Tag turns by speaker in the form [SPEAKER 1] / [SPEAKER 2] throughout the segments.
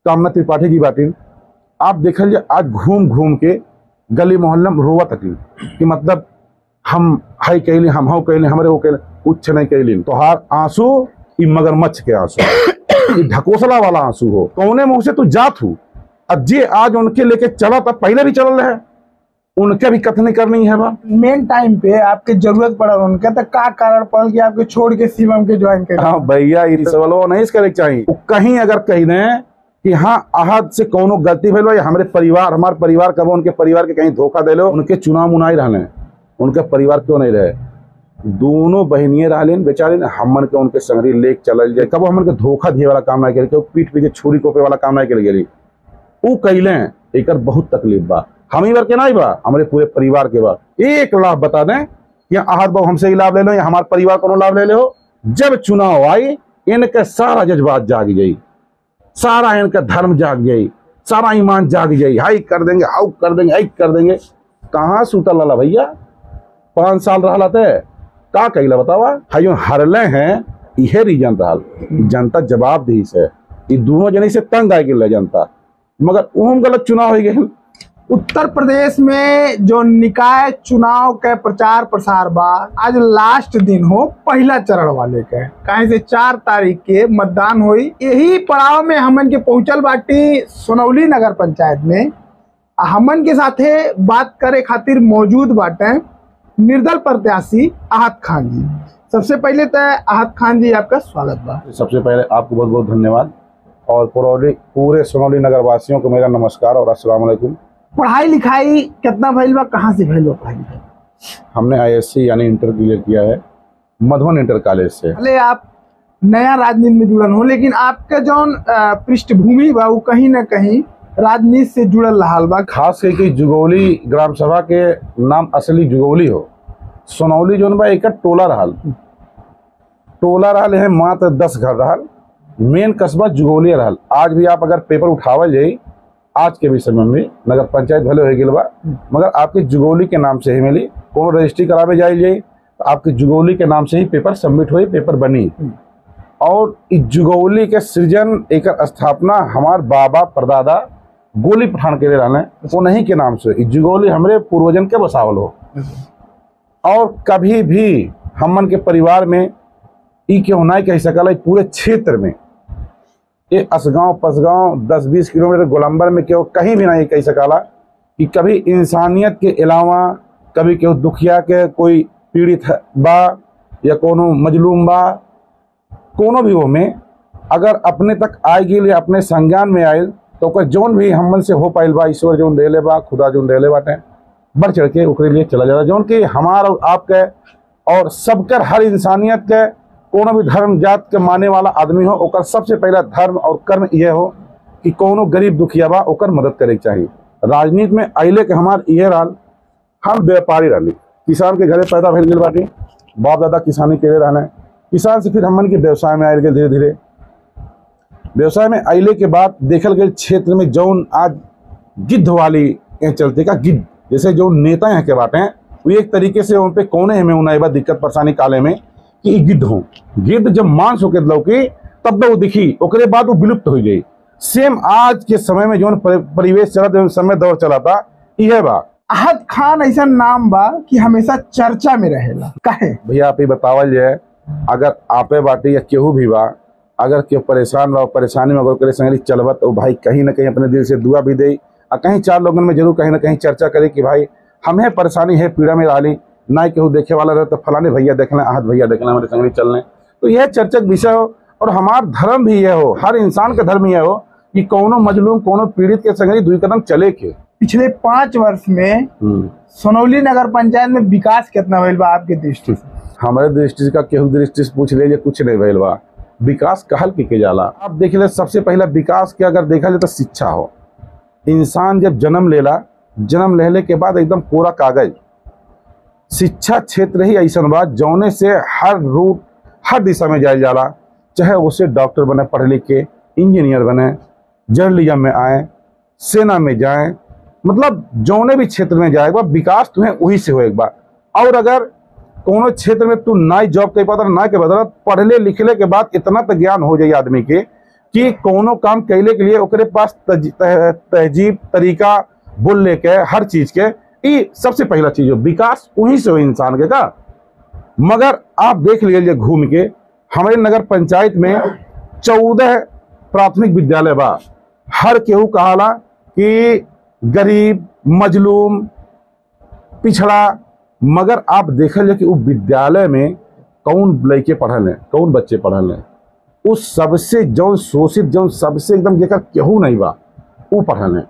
[SPEAKER 1] कामना त्रिपाठी जी बाटी, आप देखल जाए आज घूम घूम के गली मोहल्ला में रोवा तकली कि मतलब हम हाई कैली, हम हाउ कैली, हमारे वो कैले, कुछ नहीं कैली। तो हार आंसू ई मगरमच्छ के आंसू, ई ढकोसला वाला आंसू हो। कौने मुंह से तू जात हूँ, अब जे आज उनके लेके चला था, पहले भी चल रहे, उनके भी कथनी करनी है बा।
[SPEAKER 2] मेन टाइम पे आपके जरूरत पड़ा उनके, तो का कारण पड़ कि आपके छोड़ के शिवम के ज्वाइन कर?
[SPEAKER 1] हाँ भैया, ये सवाल नहीं करे चाहिए। कहीं अगर कही दें कि हाँ अहद से कोनो गलती भइल बा, हमारे परिवार कब उनके परिवार के कहीं धोखा दे लो, उनके चुनाव मुनाई रहने, उनके परिवार क्यों नहीं रहे, दोनों बहनिये रहलिन बेचारी, हमन के उनके संगरी लेक चल जाए, कब हमन के धोखा दिए वाला काम नहीं करे, पीठ पीछे छुरी कोपे वाला काम नहीं करे, वो कैले एक बहुत तकलीफ बा। हम ही बार के नहीं बा, हमारे पूरे परिवार के बा। एक लाभ बता दें कि अहद बाबू हमसे ही लाभ ले लो या हमारे परिवार को लाभ ले लो। जब चुनाव आई इनके सारा जज्बात जाग गई, सारा इनका धर्म जाग गई, सारा ईमान जाग गई, हाई कर देंगे, हाउ कर देंगे, हाई कर देंगे। कहाँ सूतल लाला भैया, 5 साल रहा थे का कैला बतावा, हाइयो हरले हैं, यह रीजन रहा जनता जवाबदेही से, ये दोनों जने से तंग आ गई जनता, मगर उहम गलत चुनाव हो गए।
[SPEAKER 2] उत्तर प्रदेश में जो निकाय चुनाव के प्रचार प्रसार बा, आज लास्ट दिन हो पहला चरण वाले के, कहीं से 4 तारीख के मतदान हुई। यही पड़ाव में हमन के पहुंचल बाटी सोनौली नगर पंचायत में। हमन के साथे बात करे खातिर मौजूद बाटे निर्दल प्रत्याशी अहद खान जी। सबसे पहले तो अहद खान जी आपका स्वागत बा।
[SPEAKER 1] सबसे पहले आपको बहुत बहुत धन्यवाद और पूरे सोनौली नगर वासियों को मेरा नमस्कार और अस्सलाम वालेकुम।
[SPEAKER 2] पढ़ाई लिखाई कितना भइल बा, कहाँ से भइल बा पढ़ाई लिखाई?
[SPEAKER 1] हमने ISC यानी इंटर क्लियर किया है मधुबन इंटर कॉलेज से।
[SPEAKER 2] भले आप नया राजनीति में जुड़ल हो, लेकिन आपका जौन पृष्ठभूमि बा वो कहीं ना कहीं राजनीति से जुड़ल रहा बा।
[SPEAKER 1] खास करके जुगौली ग्राम सभा के नाम असली जुगौली हो, सोनौली जोन बा एक टोला रहल है, मात्र 10 घर रहल, मेन कस्बा जुगौली रहल। आज भी आप अगर पेपर उठावल जाई आज के भी समय में नगर पंचायत भले हो गई बा, मगर आपके जुगौली के नाम से ही मिली। कोनो रजिस्ट्री करावे जाए तो आपके जुगौली के नाम से ही पेपर सबमिट हुई, पेपर बनी। और इस जुगौली के सृजन एक स्थापना हमार बाबा परदादा गोली पठान के लिए रहने, वो नहीं के नाम से जुगौली हमारे पूर्वजन के बसावल हो। और कभी भी हमन के परिवार में ई क्यों नहीं कह सकल, पूरे क्षेत्र में ये असगांव पसगांव 10-20 किलोमीटर गोलंबर में क्यों कहीं भी नहीं कह सकाला कि कभी इंसानियत के अलावा कभी क्यों दुखिया के कोई पीड़ित बा या कोनो मजलूम बा, कोनो भी वो में अगर अपने तक आएगी या अपने संज्ञान में आयल तो कोई जोन भी हमन से हो पाइल बा, ईश्वर जोन देले बा, खुदा जोन देले बाटे, बढ़ चढ़ के उकरे लिए चला जाता। जोन कि हमारा आपके और सबकर हर इंसानियत के कोनो भी धर्म जात के माने वाला आदमी हो, ओकर सबसे पहला धर्म और कर्म यह हो कि कोनो गरीब दुखिया बा ओकर मदद करे के चाहिए। राजनीति में अइले के हमार ये रहल, हम व्यापारी रहली, किसान के घरे पैदा भइल गेल बाटी, बाप दादा किसानी करे रहने, किसान से फिर हमन के व्यवसाय में आयल गए। धीरे धीरे व्यवसाय में अइले के बाद देखल गए क्षेत्र में जौन आज गिद्ध वाली चलते का गिद्ध, जैसे जो नेता यहाँ के बाटे हैं वो एक तरीके से उन पे कोने में उन्हें दिक्कत परेशानी काले में कि गिद्ध हो, गिद्ध जब मांस होके लौकी तब वो दिखी, ओकरे बाद वो विलुप्त हो गई। सेम आज के समय में जो परिवेश चला, समय दौर चला था, यह बा
[SPEAKER 2] अहद खान ऐसा नाम बा कि हमेशा चर्चा में रहेला, काहे?
[SPEAKER 1] भैया आप ही बतावल जाए, अगर आपे बाटी या केहू भी बा, अगर केहू परेशान बा, परेशानी में अगर संगली चलबा तो भाई कहीं ना कहीं अपने दिल से दुआ भी दे, और कहीं 4 लोगों में जरूर कहीं ना कहीं चर्चा करे कि भाई हमें परेशानी है, पीड़ा में रही ना, केहू देखे वाला रहे तो फलाने भैया देखना, अहद भैया देखना, हमारे संगली चलने। तो यह चर्चक विषय हो और हमारा धर्म भी यह हो, हर इंसान का धर्म यह हो कि कोनो मजलूम कोनो पीड़ित के संगली 2 कदम चले के।
[SPEAKER 2] पिछले 5 वर्ष में सोनौली नगर पंचायत में विकास कितना भइल बा आपके दृष्टि से?
[SPEAKER 1] हमारे दृष्टि का केहू दृष्टि से पूछ ले, कुछ नहीं भइल बा। विकास कहल के जाला, आप देख ले, सबसे पहला विकास के अगर देखा जाए तो शिक्षा हो। इंसान जब जन्म लेला, जन्म लेने के बाद एकदम पूरा कागज, शिक्षा क्षेत्र ही ऐसा बात जौने से हर रूट हर दिशा में जाए जाला, चाहे उसे डॉक्टर बने, पढ़े लिख के इंजीनियर बने, जर्नलिज्म में आए, सेना में जाए, मतलब जौने भी क्षेत्र में जाएगा विकास तुम्हें वही से होएगा। और अगर कोनो क्षेत्र में तू ना जॉब कर पाता ना के बदला, पढ़ले लिखले के बाद इतना तो ज्ञान हो जाए आदमी के कि कोनो काम कैले के लिए ओकरे पास तहजीब तरीका बोल लेके हर चीज के ये सबसे पहला चीज हो विकास वहीं से हो इंसान के का। मगर आप देख लीजिए घूम के हमारे नगर पंचायत में 14 प्राथमिक विद्यालय बा। हर केहू कहाला कि गरीब मजलूम पिछड़ा, मगर आप देखल कि वो विद्यालय में कौन लड़के पढ़ल हैं, कौन बच्चे पढ़ल हैं, उस सबसे जौन शोषित जौन सबसे एकदम जेकर केहू नहीं बा वो पढ़ल हैं।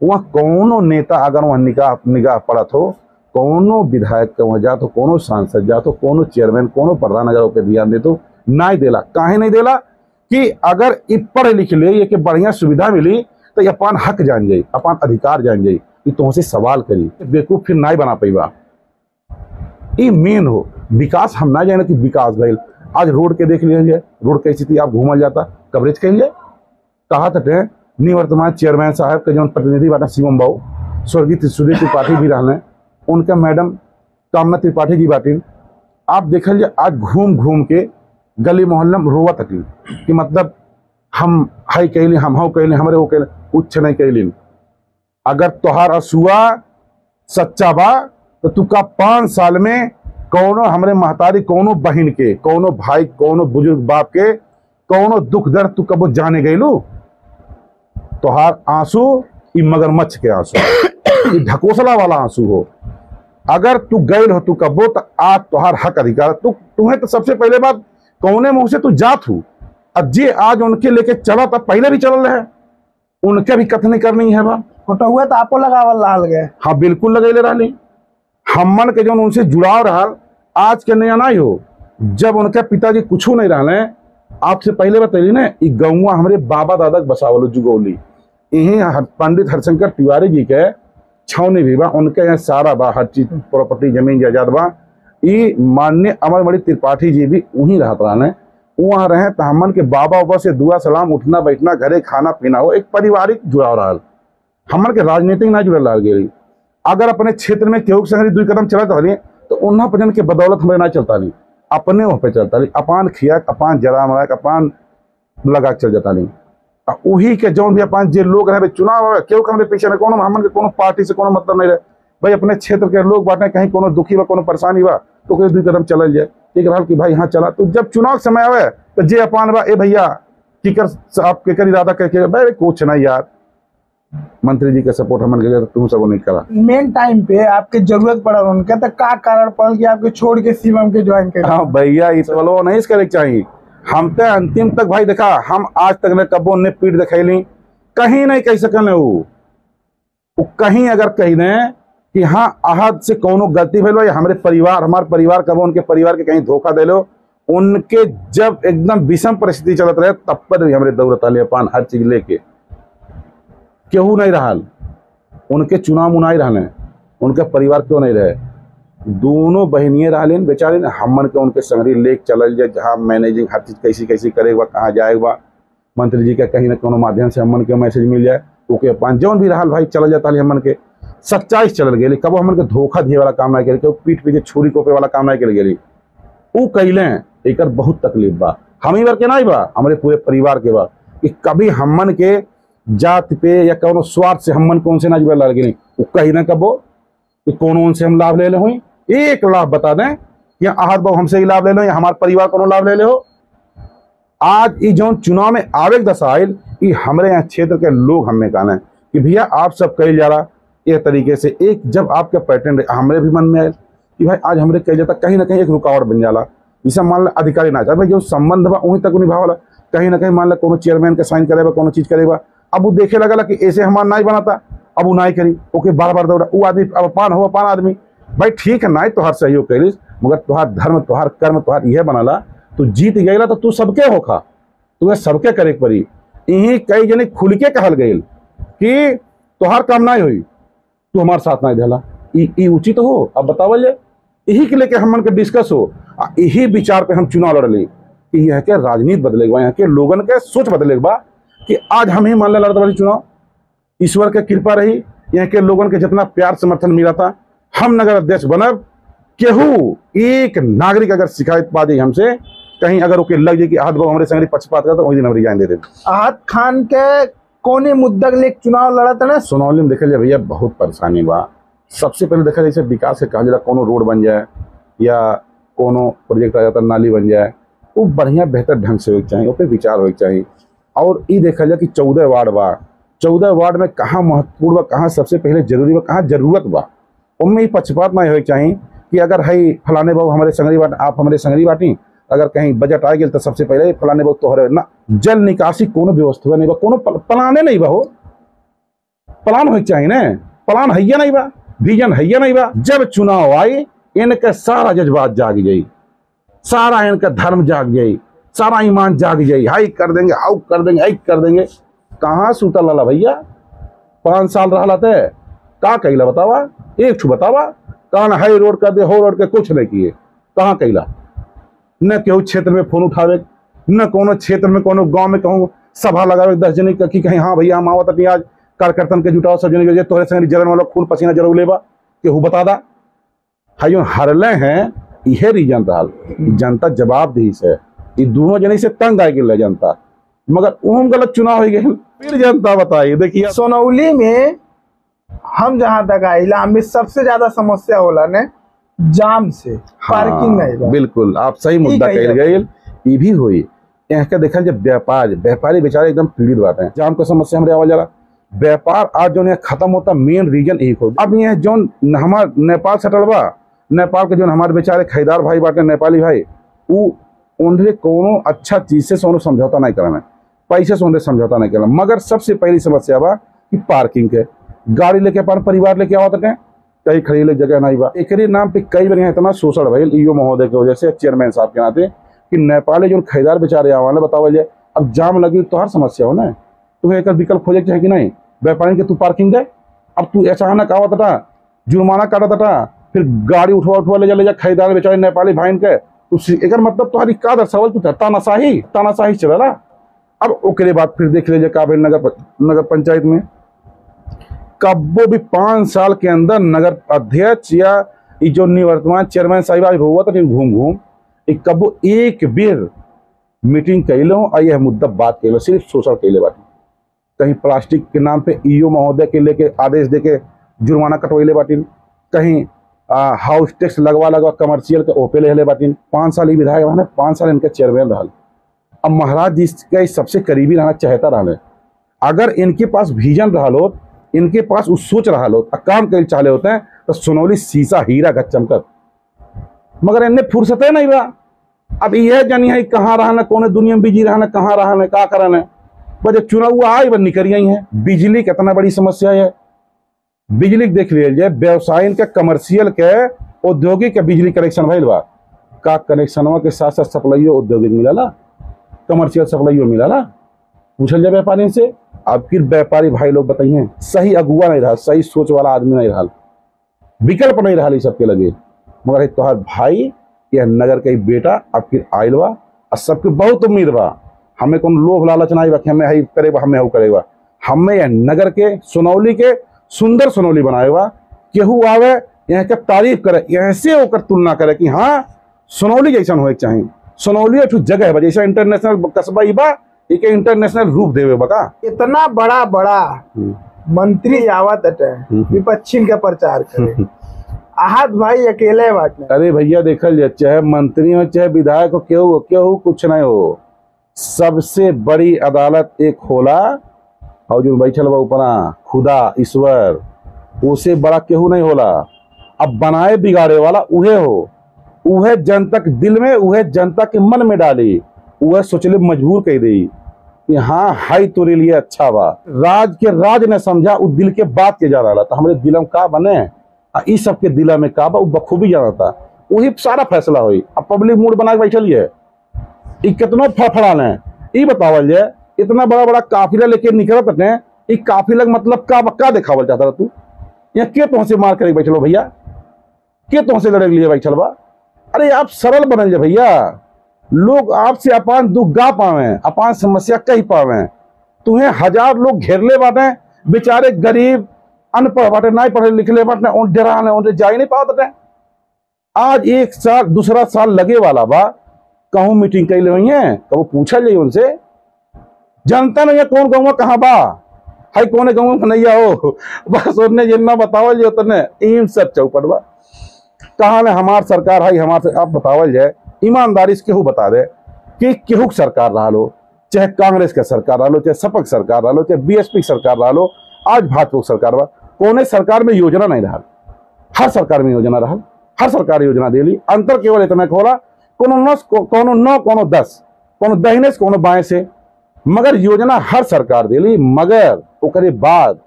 [SPEAKER 1] वहाँ कौनो नेता अगर वहाँ निगाह पड़त हो, कौनो विधायक के वहाँ जा तो कोनो सांसद जा तो कोनो चेयरमैन कोनो प्रधान अगर ओके ध्यान दे तो नहीं देला। काहे नहीं देला कि अगर ये पढ़ लिख ले ये कि बढ़िया सुविधा मिली तो अपन हक जान जाई, अपन अधिकार जान जाई, कि तुमसे सवाल करी बेवकूफ फिर नहीं बना पाईबा। ये मेन हो विकास। हम ना जाने कि विकास भइल। आज रोड के देख लीजिए, रोड के स्थिति आप घूमल जाता कवरेज कहिए कहा तटे निवर्तमान चेयरमैन साहब के जो प्रतिनिधि बाटा शिवम बाबू, स्वर्गीय सुधीर त्रिपाठी भी रहने, उनका मैडम कामना त्रिपाठी जी बाटिन। आप देखल आज घूम घूम के गली मोहल्ला में रोवत हटिन कि मतलब हम हाई कैली हम हाउ कैली हमारे वो कैली कुछ नहीं कैली। अगर तोहार असुआ सच्चा बा तो तुका 5 साल में कौनो हमरे महतारी कोनो बहन के कोनो भाई कोनो बुजुर्ग बाप के कौनो दुख दर्द तू कबो जाने गईलू। तोहार आंसू ई मगरमच्छ के आंसू ई ढकोसला वाला आंसू हो। अगर तू गईल हो तू कबो तो आज तोहार हक अधिकार तुम्हें तो सबसे पहले बात कौने मुंह से तू जात हूँ। अब जे आज उनके लेके चला तब पहले भी चल रहे उनके भी कथनी करनी है बा।
[SPEAKER 2] फोटो हुआ तो आपो लगावल लाल गए।
[SPEAKER 1] हाँ बिल्कुल लगेले रही। हमन के जो उनसे जुड़ाव रहा आज के नया नहीं हो। जब उनके पिताजी कुछ नहीं रहा आपसे पहले बताइए ना ई गौवा हमारे बाबा दादा बसावल जुगौली यही पंडित हरशंकर तिवारी जी के छावनी भी बा। उनके यहाँ सारा बा हर चीज प्रॉपर्टी जमीन जायदाद बा। ई माननीय अमरमणि त्रिपाठी जी भी वहीं रहत रहे। वहाँ रहे तो हमन के बाबा बाबा से दुआ सलाम उठना बैठना घरे खाना पीना हो एक पारिवारिक जुड़ाव रहा। हमन के राजनीतिक ना जुड़ल रह गई। अगर अपने क्षेत्र में केहू संग 2 कदम चलत रही तो उन्हा पजन के बदौलत हमें ना चलता नहीं, अपने वहाँ पे चलता नहीं, अपान खिया अपान जरा मरा अपान लगा चल जाता नहीं। वही के जौन भी अपन जे लोग रहे चुनाव केहू के पीछे में कोनो हमन के कोनो पार्टी से कोनो मतलब नहीं रहे भाई। अपने क्षेत्र के लोग बांटे कहीं कोनो दुखी बा कोनो परेशानी बा तो कोई 2 कदम चल जाए एक रहा कि भाई हाँ चला। तो जब चुनाव समय आवे तो जे अपान बा ए भैया कीकर आप केकर इरादा करके भाई कुछ नहीं यार मंत्री जी का सपोर्ट हमन के तुम सब नहीं करा।
[SPEAKER 2] मेन टाइम पे आपके जरूरत पड़ा उनके तो का कारण पड़ल कि आपके छोड़ के शिवम के ज्वाइन कर।
[SPEAKER 1] हाँ भैया इस वालों नहीं करे चाहिए। हम तो अंतिम तक भाई देखा हम आज तक ने कबो ने पीठ दिखैली कहीं नहीं कह सकल वो कहीं अगर कही ने कि हाँ आहद से कोनो गलती भइल या हमारे परिवार हमारे परिवार कबो उनके परिवार के कहीं धोखा दे लो। उनके जब एकदम विषम परिस्थिति चलत रहे तब पर भी हमारे दौड़त आले पान हर चीज लेके केहू नहीं रहा। उनके चुनाव मुनाई रहने उनके परिवार क्यों नहीं रहे। दोनों बहनिए रहलिन बेचारे हमन के उनके संगरी लेक चल जाए जहाँ मैनेजिंग हर चीज कैसी कैसी करेगा कहाँ जाएगा मंत्री जी का कहीं ना कोनो माध्यम से हमन के मैसेज मिल जाए ओके पान जौन भी रहा भाई चल जाता हमन के सच्चाई चल गई। कबो हमन के धोखा दिए वाला काम नहीं करे पीठ पीछे छुरी कोपे वाला काम नहीं करे गई वो कैले एक बहुत तकलीफ बा। हम ही बार के नहीं बा हमारे पूरे परिवार के बा कि कभी हमन के जात पे या कोनो स्वार्थ से हमन को उनसे ना जुड़ल लग गई वो कहीं ना कबो कि कोनो उनसे हम लाभ ले ले हुई एक लाभ बता दें कि आहत बाबू हमसे ही लाभ ले लो या हमारे परिवार को लाभ ले ले हो। आज ये जो चुनाव में आवेग दशा आयल ये हमारे यहाँ क्षेत्र के लोग हमें कहना है कि भैया आप सब कही जा रहा ये तरीके से एक जब आपका पैटर्न हमारे भी मन में आयल कि भाई आज हमारे कही जाता कहीं ना कहीं एक रुकावट बन जाला। जैसे मान ला अधिकारी ना चाहे भाई जो संबंध बा वहीं तक निभावला कहीं ना कहीं मान ला कोनो चेयरमैन के साइन करेगा कोनो चीज करेगा अब वो देखे लगा कि ऐसे हमारा नहीं बनाता अब वो नहीं करी ओके बार बार दौड़ा वो आदमी अब पान हो पान आदमी भाई ठीक है ना तोहार सहयोग करिस मगर तोहार धर्म तोहार कर्म तोहार यह बनाला तू जीत गईला तो तू सबके होखा तुम्हें सबके करे पड़ी। यही कई जने खुल के कहल गई कि तोहार काम नहीं हुई तू हमारे साथ नहीं देला ई उचित हो। अब बतावल यही के लेके हमन के डिस्कस हो यही विचार पे हम चुनाव लड़ली कि यह के राजनीति बदलेगा यहाँ के लोगन के सोच बदलेगा कि आज हम ही मान लड़ते वाली चुनाव ईश्वर के कृपा रही यहाँ के लोगन के जितना प्यार समर्थन मिला था हम नगर अध्यक्ष बनब केहू एक नागरिक अगर शिकायत पा दी हमसे कहीं अगर ओके लग जाए कि आहत बाबू हमारे संग पक्षपात करता, वही दिन हम रिजाइन दे देते।
[SPEAKER 2] आहत खान के कौन मुद्दा के लिए चुनाव लड़त ना?
[SPEAKER 1] सुनौली में देखल जाए भैया बहुत परेशानी बा। सबसे पहले देखा जैसे विकास के कहा जाला कोनो रोड बन जाए या कोनो प्रोजेक्ट आ जाता नाली बन जाए, वो बढ़िया बेहतर ढंग से होना चाहिए, उस पर विचार होना चाहिए। और ये देखा जाए कि 14 वार्ड बा, 14 वार्ड में कहाँ महत्वपूर्ण बा, कहाँ सबसे पहले जरूरी बा, कहाँ जरूरत बा, उनमें ही पक्षपात नहीं होना चाहिए कि अगर है फलाने बाबू हमारे संगरी बाटी, आप हमारे संगरी बाटी, अगर कहीं बजट आ गया तो सबसे पहले फलाने बाबू तोहरे ना। जल निकासी कोनो व्यवस्था नहीं बा, कोनो प्लाने नहीं बा, हो प्लान होना चाहिए ना, प्लान है नहीं बा, विजन है नहीं बा। जब चुनाव आई इनका सारा जज्बात जाग जाई, सारा इनका धर्म जाग जाई, सारा ईमान जाग जाई, हाई कर देंगे, हाउ कर देंगे, आई कर देंगे। कहाँ सूता लाला भैया 5 साल रहा थे का कैला बतावा, एक छू बतावा। कहाँ हाई रोड कर दे, हो रोड के कुछ नहीं किए, कहाँ कैला? न केहू क्षेत्र में फोन उठावे, न कोनो क्षेत्र में कोनो गांव में कहूँ सभा लगावे 10 जने की कहीं हाँ भैया हम आवत अपनी आज कार्यकर्तन के जुटाओ सब जने तोहरे संग जलन वाला खून पसीना जरूर लेबा, केहू बता दा। हाइयो हरले हैं इहे रीजन रहा, जनता जवाबदेही से ये दोनों जने से तंग आ गई जनता, मगर ओम गलत चुनाव हो गए। फिर जनता बताइए, देखिए
[SPEAKER 2] सोनौली में हम जहां तक आइला में सबसे ज्यादा समस्या होला ने जाम से, पार्किंग नहीं बा।
[SPEAKER 1] बिल्कुल आप सही मुद्दा कह गए, ये भी हुई। यहाँ का देखा जब व्यापारी बेचारे एकदम पीड़ित बात है, जाम का समस्या हमारे आवाज जरा व्यापार आज जो खत्म होता मेन रीजन एक हो। अब ये जो हमार नेपाल सटल बा, नेपाल के जो हमारे बेचारे खरीदार भाई बाटे नेपाली भाई, वो उन्हें कोनो अच्छा चीज से सोनो समझौता नहीं करना, पैसे से उन्हें समझौता नहीं करना। मगर सबसे पहली समस्या बा कि पार्किंग के, गाड़ी लेके अपन परिवार लेके आवत है, कहीं खड़ी ले जगह नहीं बा। एक नाम पे कई बार इतना शोषण भइल ईओ महोदय की वजह से, चेयरमैन साहब के नाते, कि नेपाली जो खरीदार बेचारे आवाने बतावल जाए। अब जाम लगी तो हर समस्या हो ना, तुम्हें एक विकल्प खोजे चाहिए कि नहीं, व्यापारी के तू पार्किंग दे। अब तू अचानक आवत था, जुर्माना काटत था, फिर गाड़ी उठवा ले जा खरीदार बेचारे नेपाली भाई के, एक मतलब तुम्हारी का दर्शावल तू तानाशाही चला। अब ओकरे बाद फिर देख लीजिए का नगर पंचायत में कब्बो भी 5 साल के अंदर नगर अध्यक्ष या जो निवर्तमान चेयरमैन साहिब रोवत घूम कब्बो एक बेर मीटिंग कैलो और यह मुद्दा बात कैलो, सिर्फ शोषण कैले बाटी। कहीं प्लास्टिक के नाम पे ईओ महोदय के लेके आदेश देके जुर्माना कटवैले बाटी, कहीं हाउस टैक्स लगवा कमर्शियल के ओपे ले बाटी। 5 साल विधायक रहा, 5 साल इनके चेयरमैन रहा। अब महाराज जी के सबसे करीबी रहना चाहता रहा, अगर इनके पास विजन रहा लो, इनके पास उस सोच रहा लो, काम कर चाहे होते हैं तो सोनौली शीशा हीरा का चमकत, मगर इन्हें फुर्सत नहीं बा। अब यह जानी है कहाँ रहा, कौन दुनिया में बिजी रहा, कहाँ रहा, का करना बस चुनाव हुआ आई बस निकल आई है। बिजली कितना बड़ी समस्या है, बिजली देख लीजिए, व्यवसायिक के कमर्शियल के औद्योगिक के बिजली कनेक्शन भइल बा, का कनेक्शनवा के साथ साथ सप्लाइयो औद्योगिक मिला, कमर्शियल सप्लाइयो मिला, पूछल जाए व्यापारी से। अब फिर व्यापारी भाई लोग बताइए, सही अगुआ नहीं रहा, सही सोच वाला आदमी नहीं रहा, विकल्प नहीं रहा सबके लगे। मगर तोहर भाई यह नगर के बेटा अब फिर आयल बा, और सबके बहुत उम्मीद बा, हमें कौन लोभ लालच नहीं बा कि हमें हई करेगा, हमें हऊ करेगा। हमें यह नगर के सोनौली के सुंदर सोनौली बनाएगा, केहू आवे यहाँ के तारीफ करे, ऐसे होकर तुलना करे कि हाँ सोनौली जैसा हो चाहिए। सोनौली एक जगह है जैसा इंटरनेशनल कस्बा ही बा, एक इंटरनेशनल रूप देवे बका।
[SPEAKER 2] इतना बड़ा मंत्री आवत अटे विपक्षी का प्रचार करे, आहत भाई अकेले बाटे।
[SPEAKER 1] अरे भैया देखल जाए, चाहे मंत्री हो चाहे विधायक हो, केहू कुछ नहीं हो, सबसे बड़ी अदालत एक होला और जो बैठल बा ऊपरा खुदा ईश्वर, उसे बड़ा केहू नहीं होला। अब बनाए बिगाड़े वाला उहे हो, उहे जनता के दिल में, उहे जनता के मन में डाली, उहे सोचले मजबूर कह दी कि हाँ हाई तोरे लिए अच्छा बा। राज के राज ने समझा, उस दिल के बात के जा रहा था, हमारे दिल में का बने इस सबके दिला में का बा, वो बखूबी जाना था, वही सारा फैसला हुई। अब पब्लिक मूड बना के बैठल है, कितना फड़फड़ा है ये बतावल जाए। इतना बड़ा काफिला लेके निकलत अपने, काफिला मतलब का देखावल चाहता तू? यहाँ के तुमसे मार करे बैठलो भैया, के तुमसे लड़े के लिए बैठल बा? अरे आप सरल बनल जाए भैया, लोग आपसे अपान दुख गा पावे, अपान समस्या कही पावे। तुम्हें 1000 लोग घेरले बाटे, बेचारे गरीब अनपढ़ बाटे, नहीं पढ़े लिखले बाटे, डरा जा ही नहीं पाते। आज 1 साल दूसरा साल लगे वाला बा, कहूँ मीटिंग कैले हुई है, कबो पूछल जाइए उनसे। जनता नहीं है कौन गाँव कहाँ बा, हाई कौन गाँव में नहीं हो, बस उन्हें जितना बतावल जाए उतने इन सब चौपट बा। कहाँ ने हमार सरकार है, हमारे आप बतावल जाए ईमानदारी से केहू बता दे कि केहू सरकार रहा लो, चाहे कांग्रेस का सरकार रहा लो, चाहे सपक सरकार रहा लो, चाहे बीएसपी सरकार रहा लो, आज भाजपा सरकार बा, कोने सरकार में योजना नहीं रहा, हर सरकार में योजना रहा, हर सरकार योजना दिली। अंतर केवल इतना होला कोनो 9 कोनो 10, कोनो दहिने से कोनो बाएं से, मगर योजना हर सरकार दिली। मगर ओकरे बाद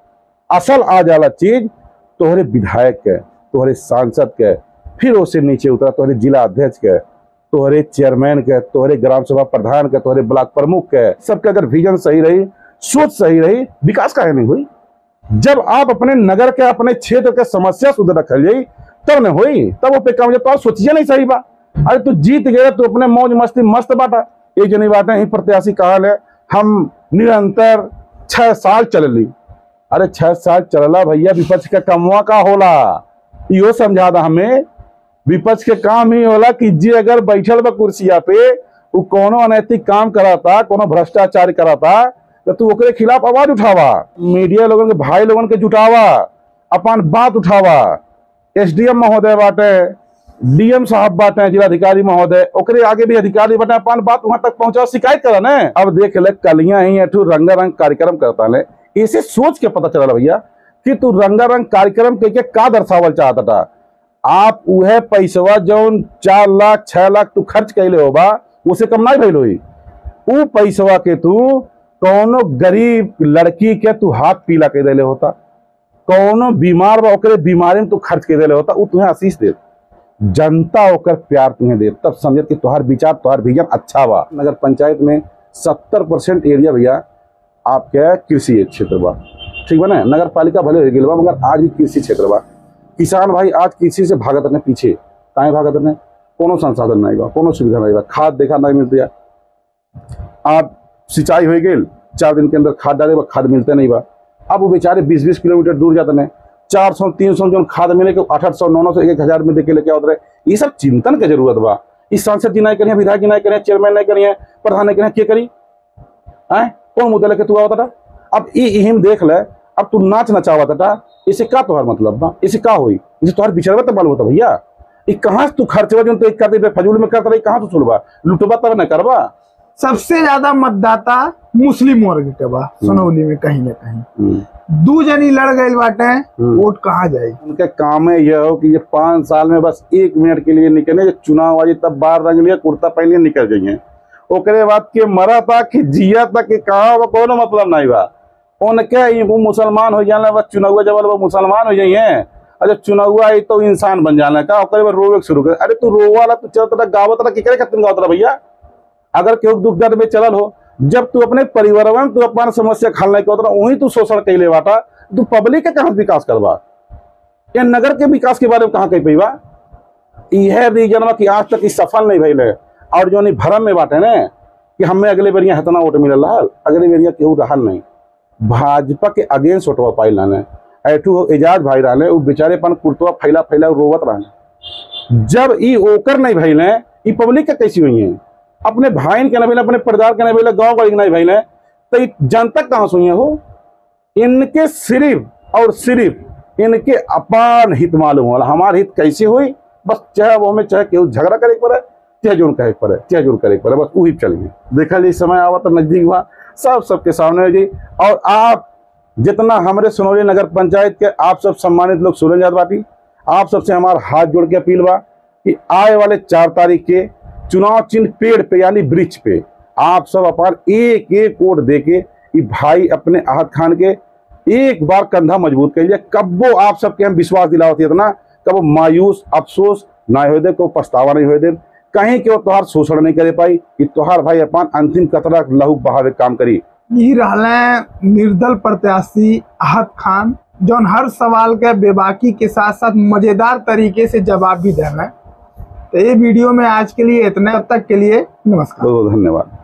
[SPEAKER 1] असल आ जाला चीज तोहरे विधायक के, तोहरे सांसद के, फिर उससे नीचे उतरा तोहरे जिला अध्यक्ष के, तोहरे चेयरमैन के, तोहरे ग्राम सभा प्रधान के, तोहरे ब्लॉक प्रमुख के, सबके अगर विजन सही रही, सोच सही रही, विकास काहे नहीं हुई। जब आप अपने नगर के, अपने क्षेत्र के समस्या सुधर रखल जाई तब न हुई, तब वो पे काम तो सोचिए नहीं सही बा। अरे तू जीत गए, तू अपने मौज मस्ती मस्त बाटा, एक जनी बात है, प्रत्याशी कहा है हम निरंतर 6 साल चल ली। अरे 6 साल चलला भैया, विपक्ष का कमवा का होला यो समझा दा हमें। विपक्ष के काम ही होला कि जे अगर बैठल बा कुर्सिया पे वो कोनो अनैतिक काम कराता, कोनो भ्रष्टाचार कराता, तो तू ओकरे खिलाफ आवाज उठावा, मीडिया लोगन के भाई लोगन के जुटावा, अपन बात उठावा। एसडीएम महोदय बाटे, डीएम साहब बाटे, जिलाधिकारी महोदय, ओकरे आगे भी अधिकारी बाटे, अपन बात वहां तक पहुंचा, शिकायत करा ने। अब देख ले कलियां ही एठू रंगारंग कार्यक्रम करता ले, इसे सोच के पता चला भैया कि तू रंगारंग कार्यक्रम के का दर्शावल चाहता था। आप उहे पैसवा जौन 4 लाख 6 लाख तू खर्च कैले होबा, उसे कम नहीं भइल होई। उ पैसवा के तू कौनो गरीब लड़की के तू हाथ पीला के देले होता, कौनो बीमार बा ओकरे बीमारी में तू खर्च के देले होता, उ तुम्हें आशीष दे, जनता ओकर प्यार तुम्हें दे, तब समझ कि तुहार विचार तुहार विजन अच्छा बा। नगर पंचायत में 70% एरिया भैया आपके कृषि क्षेत्र बा, ठीक बा ना। नगर पालिका भले हो गई बा, मगर आज भी कृषि क्षेत्र बा। किसान भाई आज कृषि से भागत रहने पीछे, काहे भागत रहने, कोनो संसाधन नहीं बा, कोनो सुविधा नहीं बा, खाद देखा नहीं मिलती है। आप सिंचाई हो गई, 4 दिन के अंदर खाद डाले बा, खाद मिलते नहीं बा। अब वो बेचारे 20-20 किलोमीटर दूर जाते हैं, 400-300 जो खाद मिले के 800-900 1,000 में देके लेके आवत रहे। ये सब चिंतन की जरूरत बा। इस सांसद जी नहीं करिए, विधायक जी नहीं करिए, चेयरमैन नहीं करिए, प्रधान नहीं करिए, के करी है, कौन मुद्दा लेके तू आवता। अब इहिम देख ले, अब तू नाच नचावता, इसे का तोहर मतलब बा, इसे का होई, इसे तोहर बिचरवा तो मालूम होता भैया। ये कहाँ तू खर्चवा जो तो एक कर दे फजूल में करता रही, कहाँ तू सुनबा, लुटबा तब न करबा।
[SPEAKER 2] सबसे ज्यादा मतदाता मुस्लिम वर्ग के बा सनौली में, कहीं ना कहीं 2 जनी लड़ गई बाटे, वोट कहाँ जाए।
[SPEAKER 1] उनके काम है यह हो कि ये 5 साल में बस 1 मिनट के लिए निकले, चुनाव आई तब बाहर रंग लिया, कुर्ता पहन लिया, निकल जाइए। ओकरे बाद के मरा था कि जिया था कि कहा कोनो मतलब नहीं बा। उनके वो मुसलमान हो जाने, बस चुनाव जब वो मुसलमान हो जाइए, अरे चुनाव आई तो इंसान बन जाना का, ओकरे बाद रोवे शुरू कर। अरे तू रोवाला, तू चलता गावत कि करे खत्म गावत भैया। अगर केहू दुख दर्द में चलल हो, जब तू अपने परिवार में तू अपन समस्या खाल नहीं होता, वही तू शोषण कैले बाटा, तू पब्लिक के कहाँ विकास करवा, या नगर के विकास के बारे में कहाँ कही पैबा। यह रीजन की आज तक सफल नहीं भइल है। और जो नहीं भरम में बाटे ने कि हमें अगले बेरिया इतना वोट मिल रहा, अगले बेरिया केहू रहल नहीं, भाजपा के अगेंस्ट वोटवा पाइल रहने। ऐठू एजाज भाई रहले, वो बेचारे अपन कुर्तवा फैला फैला रोवत रहने। जब ई ओकर नहीं भइल है, ई पब्लिक के कैसी हुई है, अपने भाई के नहीं, अपने परिवार के नहीं, गाँव का नहीं भइल है, तो जनता कहाँ सुई हो। इनके सिर्फ और सिर्फ इनके अपन हित मालूम होला, हमार हित कैसे हुई, बस चाहे वो हमें चाहे केहू झगड़ा करे पड़े, चाहे जोन कहे पड़े, चाहे जोन करे पड़े, बस वही चलिए। देखा जी समय आवा तो नजदीक हुआ, सब सबके सामने हो जी। और आप जितना हमारे सनौली नगर पंचायत के आप सब सम्मानित लोग सुने जात बाटी, आप सबसे हमारा हाथ जोड़ के अपील बा कि आए वाले 4 तारीख के चुनाव चिन्ह पेड़ पे यानी वृक्ष पे आप सब अपन एक वोट दे के भाई अपने आहत खान के एक बार कंधा मजबूत करिए। कब वो आप सबके हम विश्वास दिलावती है ना, कब मायूस अफसोस ना हो दे, को पछतावा नहीं हो दे, कहीं के वो तोहार शोषण नहीं करे पाई, कि तोहार भाई अपन अंतिम कतरा लहू बहावे काम करी।
[SPEAKER 2] यही रहले निर्दल प्रत्याशी आहत खान, जो हर सवाल के बेबाकी के साथ साथ मजेदार तरीके से जवाब भी दे रहे हैं। तो ये वीडियो में आज के लिए इतना, तब तक के लिए नमस्कार,
[SPEAKER 1] बहुत धन्यवाद।